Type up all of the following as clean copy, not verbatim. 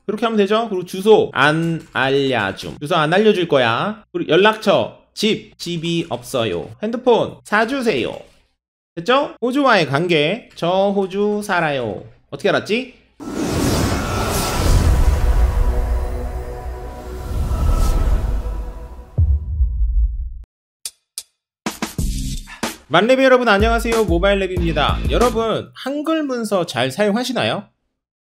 그렇게 하면 되죠. 그리고 주소 안 알려줌. 주소 안 알려줄 거야. 그리고 연락처 집이 없어요. 핸드폰 사주세요. 됐죠? 호주와의 관계 저 호주 살아요. 어떻게 알았지? 만렙 여러분 안녕하세요. 모바일랩입니다. 여러분 한글 문서 잘 사용하시나요?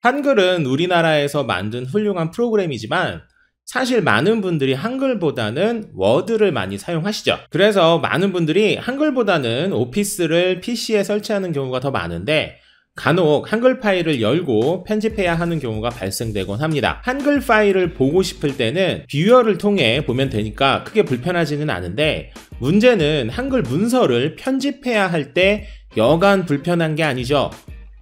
한글은 우리나라에서 만든 훌륭한 프로그램이지만 사실 많은 분들이 한글보다는 워드를 많이 사용하시죠. 그래서 많은 분들이 한글보다는 오피스를 PC에 설치하는 경우가 더 많은데 간혹 한글 파일을 열고 편집해야 하는 경우가 발생되곤 합니다. 한글 파일을 보고 싶을 때는 뷰어를 통해 보면 되니까 크게 불편하지는 않은데 문제는 한글 문서를 편집해야 할 때 여간 불편한 게 아니죠.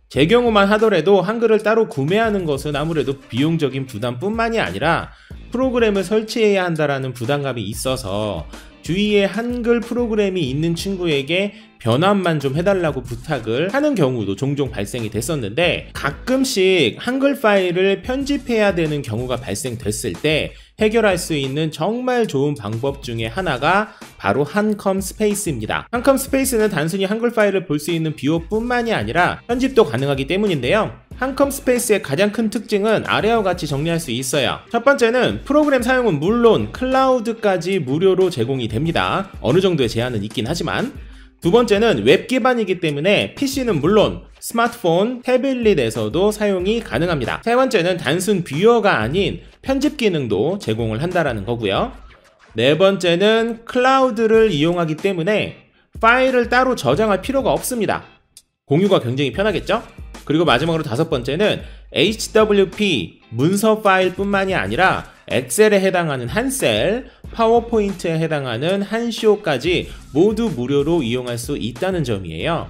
제 경우만 하더라도 한글을 따로 구매하는 것은 아무래도 비용적인 부담뿐만이 아니라 프로그램을 설치해야 한다는 부담감이 있어서 주위에 한글 프로그램이 있는 친구에게 변환만 좀 해달라고 부탁을 하는 경우도 종종 발생이 됐었는데 가끔씩 한글 파일을 편집해야 되는 경우가 발생됐을 때 해결할 수 있는 정말 좋은 방법 중에 하나가 바로 한컴 스페이스입니다. 한컴 스페이스는 단순히 한글 파일을 볼 수 있는 뷰어뿐만이 아니라 편집도 가능하기 때문인데요. 한컴 스페이스의 가장 큰 특징은 아래와 같이 정리할 수 있어요. 첫 번째는 프로그램 사용은 물론 클라우드까지 무료로 제공이 됩니다. 어느 정도의 제한은 있긴 하지만 두 번째는 웹 기반이기 때문에 PC는 물론 스마트폰, 태블릿에서도 사용이 가능합니다. 세 번째는 단순 뷰어가 아닌 편집 기능도 제공을 한다는 거고요. 네 번째는 클라우드를 이용하기 때문에 파일을 따로 저장할 필요가 없습니다. 공유가 굉장히 편하겠죠? 그리고 마지막으로 다섯 번째는 HWP 문서 파일 뿐만이 아니라 엑셀에 해당하는 한 셀, 파워포인트에 해당하는 한 쇼까지 모두 무료로 이용할 수 있다는 점이에요.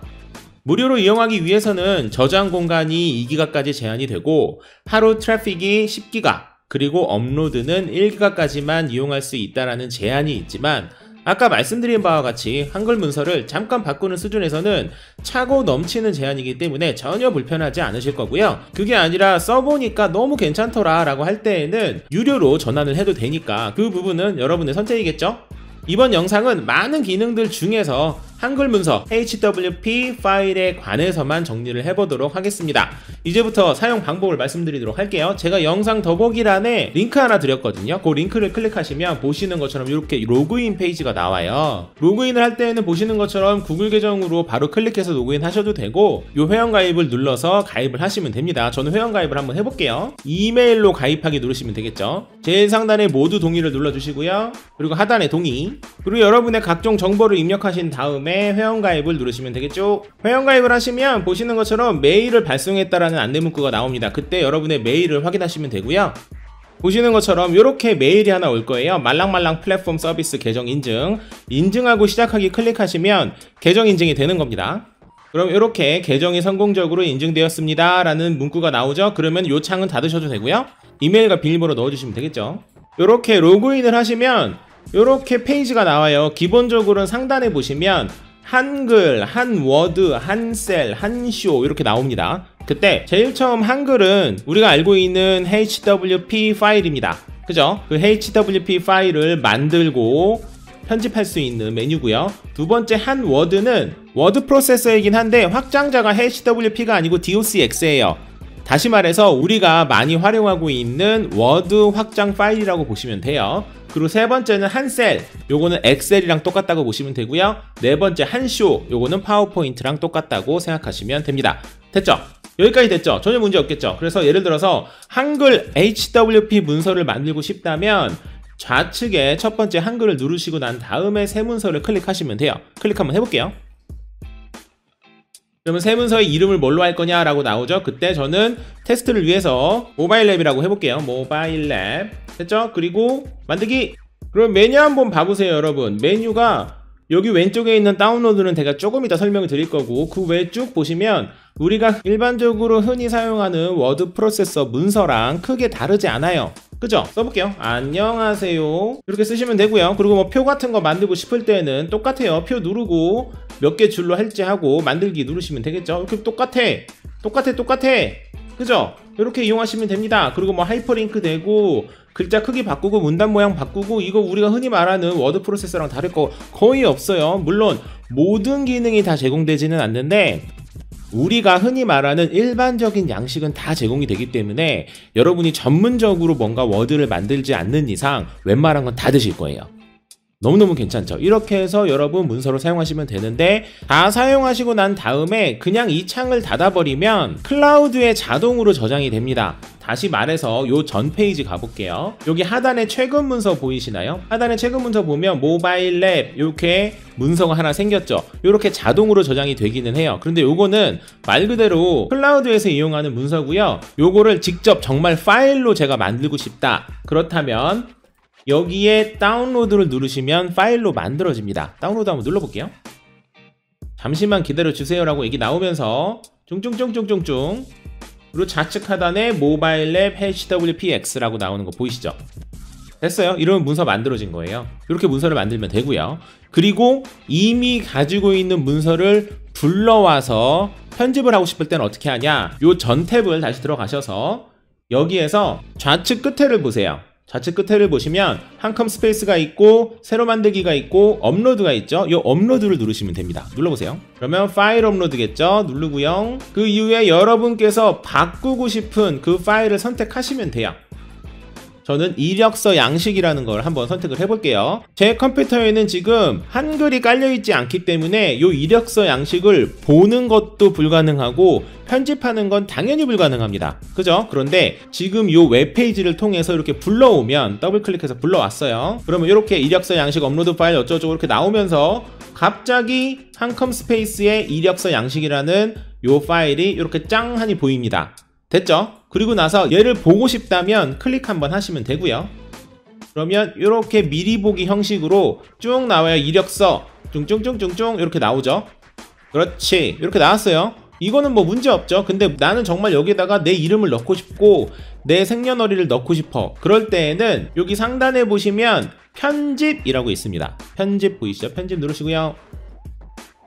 무료로 이용하기 위해서는 저장 공간이 2기가까지 제한이 되고 하루 트래픽이 10기가 그리고 업로드는 1기가까지만 이용할 수 있다는 제한이 있지만 아까 말씀드린 바와 같이 한글 문서를 잠깐 바꾸는 수준에서는 차고 넘치는 제한이기 때문에 전혀 불편하지 않으실 거고요. 그게 아니라 써보니까 너무 괜찮더라 라고 할 때에는 유료로 전환을 해도 되니까 그 부분은 여러분의 선택이겠죠? 이번 영상은 많은 기능들 중에서 한글 문서 HWP 파일에 관해서만 정리를 해보도록 하겠습니다. 이제부터 사용 방법을 말씀드리도록 할게요. 제가 영상 더보기란에 링크 하나 드렸거든요. 그 링크를 클릭하시면 보시는 것처럼 이렇게 로그인 페이지가 나와요. 로그인을 할 때에는 보시는 것처럼 구글 계정으로 바로 클릭해서 로그인 하셔도 되고 이 회원가입을 눌러서 가입을 하시면 됩니다. 저는 회원가입을 한번 해볼게요. 이메일로 가입하기 누르시면 되겠죠. 제일 상단에 모두 동의를 눌러주시고요. 그리고 하단에 동의, 그리고 여러분의 각종 정보를 입력하신 다음에 회원가입을 누르시면 되겠죠. 회원가입을 하시면 보시는 것처럼 메일을 발송했다라는 안내 문구가 나옵니다. 그때 여러분의 메일을 확인하시면 되고요. 보시는 것처럼 이렇게 메일이 하나 올 거예요. 말랑말랑 플랫폼 서비스 계정 인증, 인증하고 시작하기 클릭하시면 계정 인증이 되는 겁니다. 그럼 이렇게 계정이 성공적으로 인증되었습니다 라는 문구가 나오죠. 그러면 이 창은 닫으셔도 되고요. 이메일과 비밀번호 넣어주시면 되겠죠. 이렇게 로그인을 하시면 이렇게 페이지가 나와요. 기본적으로는 상단에 보시면 한글, 한 워드, 한 셀, 한 쇼 이렇게 나옵니다. 그때 제일 처음 한글은 우리가 알고 있는 HWP 파일입니다. 그죠? 그 HWP 파일을 만들고 편집할 수 있는 메뉴고요. 두 번째 한 워드는 워드 프로세서이긴 한데 확장자가 HWP가 아니고 DOCX예요. 다시 말해서 우리가 많이 활용하고 있는 워드 확장 파일이라고 보시면 돼요. 그리고 세 번째는 한 셀, 요거는 엑셀이랑 똑같다고 보시면 되고요. 네 번째 한 쇼, 요거는 파워포인트랑 똑같다고 생각하시면 됩니다. 됐죠? 여기까지 됐죠? 전혀 문제 없겠죠? 그래서 예를 들어서 한글 HWP 문서를 만들고 싶다면 좌측에 첫 번째 한글을 누르시고 난 다음에 새 문서를 클릭하시면 돼요. 클릭 한번 해볼게요. 그러면 새 문서의 이름을 뭘로 할 거냐 라고 나오죠. 그때 저는 테스트를 위해서 모바일랩이라고 해볼게요. 모바일랩 됐죠? 그리고 만들기. 그럼 메뉴 한번 봐보세요 여러분. 메뉴가 여기 왼쪽에 있는 다운로드는 제가 조금 이따 설명을 드릴 거고 그 외에 쭉 보시면 우리가 일반적으로 흔히 사용하는 워드 프로세서 문서랑 크게 다르지 않아요. 그죠? 써볼게요. 안녕하세요 이렇게 쓰시면 되고요. 그리고 뭐 표 같은 거 만들고 싶을 때는 똑같아요. 표 누르고 몇 개 줄로 할지 하고 만들기 누르시면 되겠죠. 이렇게 똑같아. 그죠? 이렇게 이용하시면 됩니다. 그리고 뭐 하이퍼링크 되고 글자 크기 바꾸고 문단 모양 바꾸고 이거 우리가 흔히 말하는 워드 프로세서랑 다를 거 거의 없어요. 물론 모든 기능이 다 제공되지는 않는데 우리가 흔히 말하는 일반적인 양식은 다 제공이 되기 때문에 여러분이 전문적으로 뭔가 워드를 만들지 않는 이상 웬만한 건 다 되실 거예요. 너무너무 괜찮죠? 이렇게 해서 여러분 문서로 사용하시면 되는데 다 사용하시고 난 다음에 그냥 이 창을 닫아버리면 클라우드에 자동으로 저장이 됩니다. 다시 말해서 요 전 페이지 가볼게요. 여기 하단에 최근 문서 보이시나요? 하단에 최근 문서 보면 모바일 랩 이렇게 문서가 하나 생겼죠. 이렇게 자동으로 저장이 되기는 해요. 그런데 요거는 말 그대로 클라우드에서 이용하는 문서고요. 요거를 직접 정말 파일로 제가 만들고 싶다. 그렇다면 여기에 다운로드를 누르시면 파일로 만들어집니다. 다운로드 한번 눌러볼게요. 잠시만 기다려주세요 라고 얘기 나오면서 쫑쫑쫑쫑쫑쫑 그리고 좌측 하단에 모바일 랩 HWPX라고 나오는 거 보이시죠? 됐어요. 이러면 문서 만들어진 거예요. 이렇게 문서를 만들면 되고요. 그리고 이미 가지고 있는 문서를 불러와서 편집을 하고 싶을 때는 어떻게 하냐, 요 전 탭을 다시 들어가셔서 여기에서 좌측 끝에를 보세요. 좌측 끝에를 보시면 한 컴 스페이스가 있고 새로 만들기가 있고 업로드가 있죠. 이 업로드를 누르시면 됩니다. 눌러보세요. 그러면 파일 업로드겠죠. 누르고요. 그 이후에 여러분께서 바꾸고 싶은 그 파일을 선택하시면 돼요. 저는 이력서 양식이라는 걸 한번 선택을 해볼게요. 제 컴퓨터에는 지금 한글이 깔려있지 않기 때문에 이 이력서 양식을 보는 것도 불가능하고 편집하는 건 당연히 불가능합니다. 그죠? 그런데 지금 이 웹페이지를 통해서 이렇게 불러오면 더블 클릭해서 불러왔어요. 그러면 이렇게 이력서 양식 업로드 파일 어쩌고저쩌고 이렇게 나오면서 갑자기 한 컴 스페이스의 이력서 양식이라는 이 파일이 이렇게 짱하니 보입니다. 됐죠? 그리고 나서 얘를 보고 싶다면 클릭 한번 하시면 되고요. 그러면 이렇게 미리 보기 형식으로 쭉 나와요. 이력서 쫑쫑쫑쫑쫑 이렇게 나오죠. 그렇지, 이렇게 나왔어요. 이거는 뭐 문제 없죠. 근데 나는 정말 여기다가 내 이름을 넣고 싶고 내 생년월일을 넣고 싶어. 그럴 때에는 여기 상단에 보시면 편집이라고 있습니다. 편집 보이시죠? 편집 누르시고요.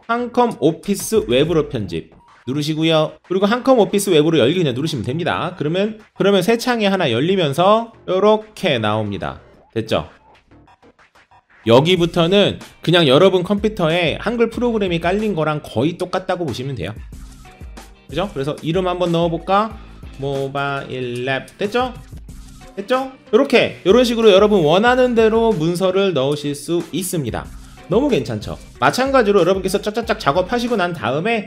한컴 오피스 웹으로 편집 누르시고요. 그리고 한컴 오피스 웹으로 열기 그냥 누르시면 됩니다. 그러면 새 창이 하나 열리면서 이렇게 나옵니다. 됐죠? 여기부터는 그냥 여러분 컴퓨터에 한글 프로그램이 깔린 거랑 거의 똑같다고 보시면 돼요. 그죠? 그래서 이름 한번 넣어볼까? 모바일 랩. 됐죠? 됐죠? 이런 식으로 여러분 원하는 대로 문서를 넣으실 수 있습니다. 너무 괜찮죠? 마찬가지로 여러분께서 짝짝짝 작업하시고 난 다음에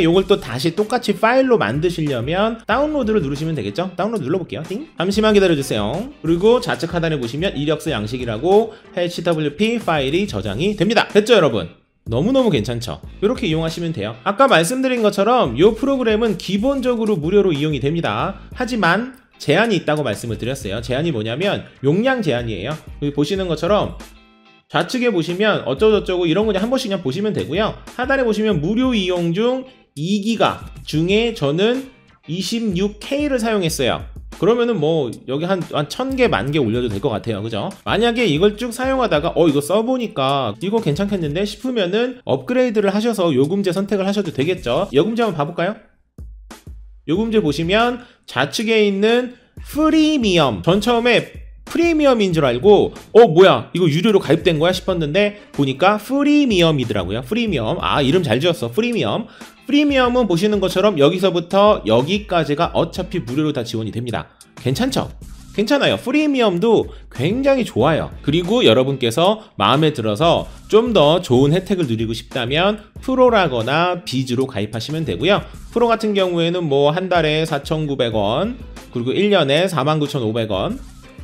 요걸 또 다시 똑같이 파일로 만드시려면 다운로드를 누르시면 되겠죠? 다운로드 눌러볼게요. 띵. 잠시만 기다려주세요. 그리고 좌측 하단에 보시면 이력서 양식이라고 HWP 파일이 저장이 됩니다. 됐죠 여러분? 너무너무 괜찮죠? 이렇게 이용하시면 돼요. 아까 말씀드린 것처럼 이 프로그램은 기본적으로 무료로 이용이 됩니다. 하지만 제한이 있다고 말씀을 드렸어요. 제한이 뭐냐면 용량 제한이에요. 여기 보시는 것처럼 좌측에 보시면 어쩌고저쩌고 이런 거 그냥 한 번씩 그냥 보시면 되고요. 하단에 보시면 무료 이용 중 2기가 중에 저는 26K를 사용했어요. 그러면은 뭐 여기 한 1000개, 10,000개 올려도 될 것 같아요. 그죠? 만약에 이걸 쭉 사용하다가 이거 써보니까 이거 괜찮겠는데 싶으면은 업그레이드를 하셔서 요금제 선택을 하셔도 되겠죠. 요금제 한번 봐볼까요? 요금제 보시면 좌측에 있는 프리미엄, 전 처음에 프리미엄인 줄 알고 뭐야 이거 유료로 가입된 거야 싶었는데 보니까 프리미엄이더라고요. 프리미엄. 이름 잘 지었어. 프리미엄은 보시는 것처럼 여기서부터 여기까지가 어차피 무료로 다 지원이 됩니다. 괜찮죠? 괜찮아요. 프리미엄도 굉장히 좋아요. 그리고 여러분께서 마음에 들어서 좀 더 좋은 혜택을 누리고 싶다면 프로라거나 비즈로 가입하시면 되고요. 프로 같은 경우에는 뭐 한 달에 4,900원 그리고 1년에 49,500원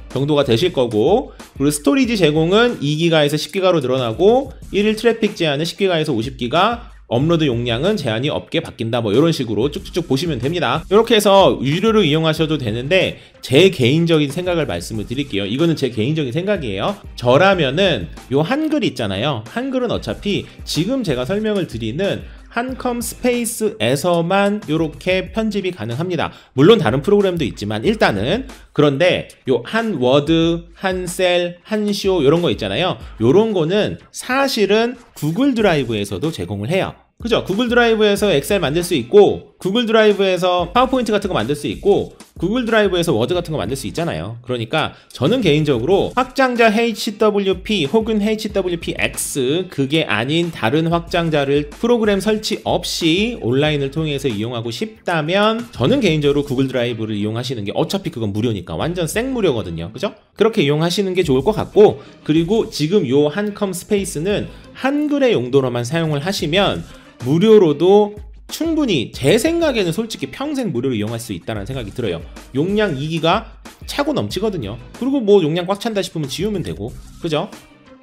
정도가 되실 거고, 그리고 스토리지 제공은 2기가에서 10기가로 늘어나고 1일 트래픽 제한은 10기가에서 50기가, 업로드 용량은 제한이 없게 바뀐다, 뭐 이런 식으로 쭉쭉쭉 보시면 됩니다. 이렇게 해서 유료로 이용하셔도 되는데 제 개인적인 생각을 말씀을 드릴게요. 이거는 제 개인적인 생각이에요. 저라면은 요 한글 있잖아요. 한글은 어차피 지금 제가 설명을 드리는 한컴 스페이스에서만 이렇게 편집이 가능합니다. 물론 다른 프로그램도 있지만 일단은. 그런데 요 한 워드, 한 셀, 한 쇼 이런 거 있잖아요. 이런 거는 사실은 구글 드라이브에서도 제공을 해요. 그죠? 구글 드라이브에서 엑셀 만들 수 있고, 구글 드라이브에서 파워포인트 같은 거 만들 수 있고, 구글 드라이브에서 워드 같은 거 만들 수 있잖아요. 그러니까 저는 개인적으로 확장자 HWP 혹은 HWPX 그게 아닌 다른 확장자를 프로그램 설치 없이 온라인을 통해서 이용하고 싶다면 저는 개인적으로 구글 드라이브를 이용하시는 게 어차피 그건 무료니까 완전 생무료거든요. 그죠? 그렇게 이용하시는 게 좋을 것 같고, 그리고 지금 요 한컴 스페이스는 한글의 용도로만 사용을 하시면 무료로도 충분히 제 생각에는 솔직히 평생 무료로 이용할 수 있다는 생각이 들어요. 용량 2기가 차고 넘치거든요. 그리고 뭐 용량 꽉 찬다 싶으면 지우면 되고, 그죠?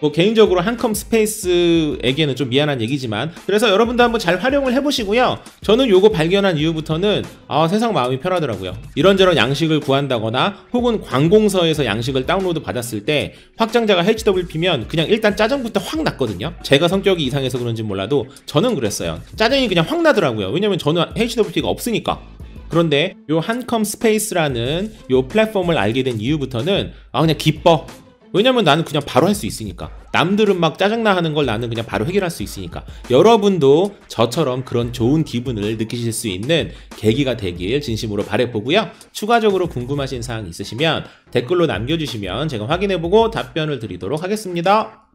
뭐 개인적으로 한컴 스페이스에게는 좀 미안한 얘기지만, 그래서 여러분도 한번 잘 활용을 해보시고요. 저는 요거 발견한 이후부터는 세상 마음이 편하더라고요. 이런저런 양식을 구한다거나 혹은 관공서에서 양식을 다운로드 받았을 때 확장자가 HWP면 그냥 일단 짜증부터 확 났거든요. 제가 성격이 이상해서 그런지 몰라도 저는 그랬어요. 짜증이 그냥 확 나더라고요. 왜냐면 저는 HWP가 없으니까. 그런데 요 한컴 스페이스라는 요 플랫폼을 알게 된 이후부터는 그냥 기뻐. 왜냐면 나는 그냥 바로 할 수 있으니까. 남들은 막 짜증나 하는 걸 나는 그냥 바로 해결할 수 있으니까. 여러분도 저처럼 그런 좋은 기분을 느끼실 수 있는 계기가 되길 진심으로 바라보고요. 추가적으로 궁금하신 사항 있으시면 댓글로 남겨주시면 제가 확인해보고 답변을 드리도록 하겠습니다.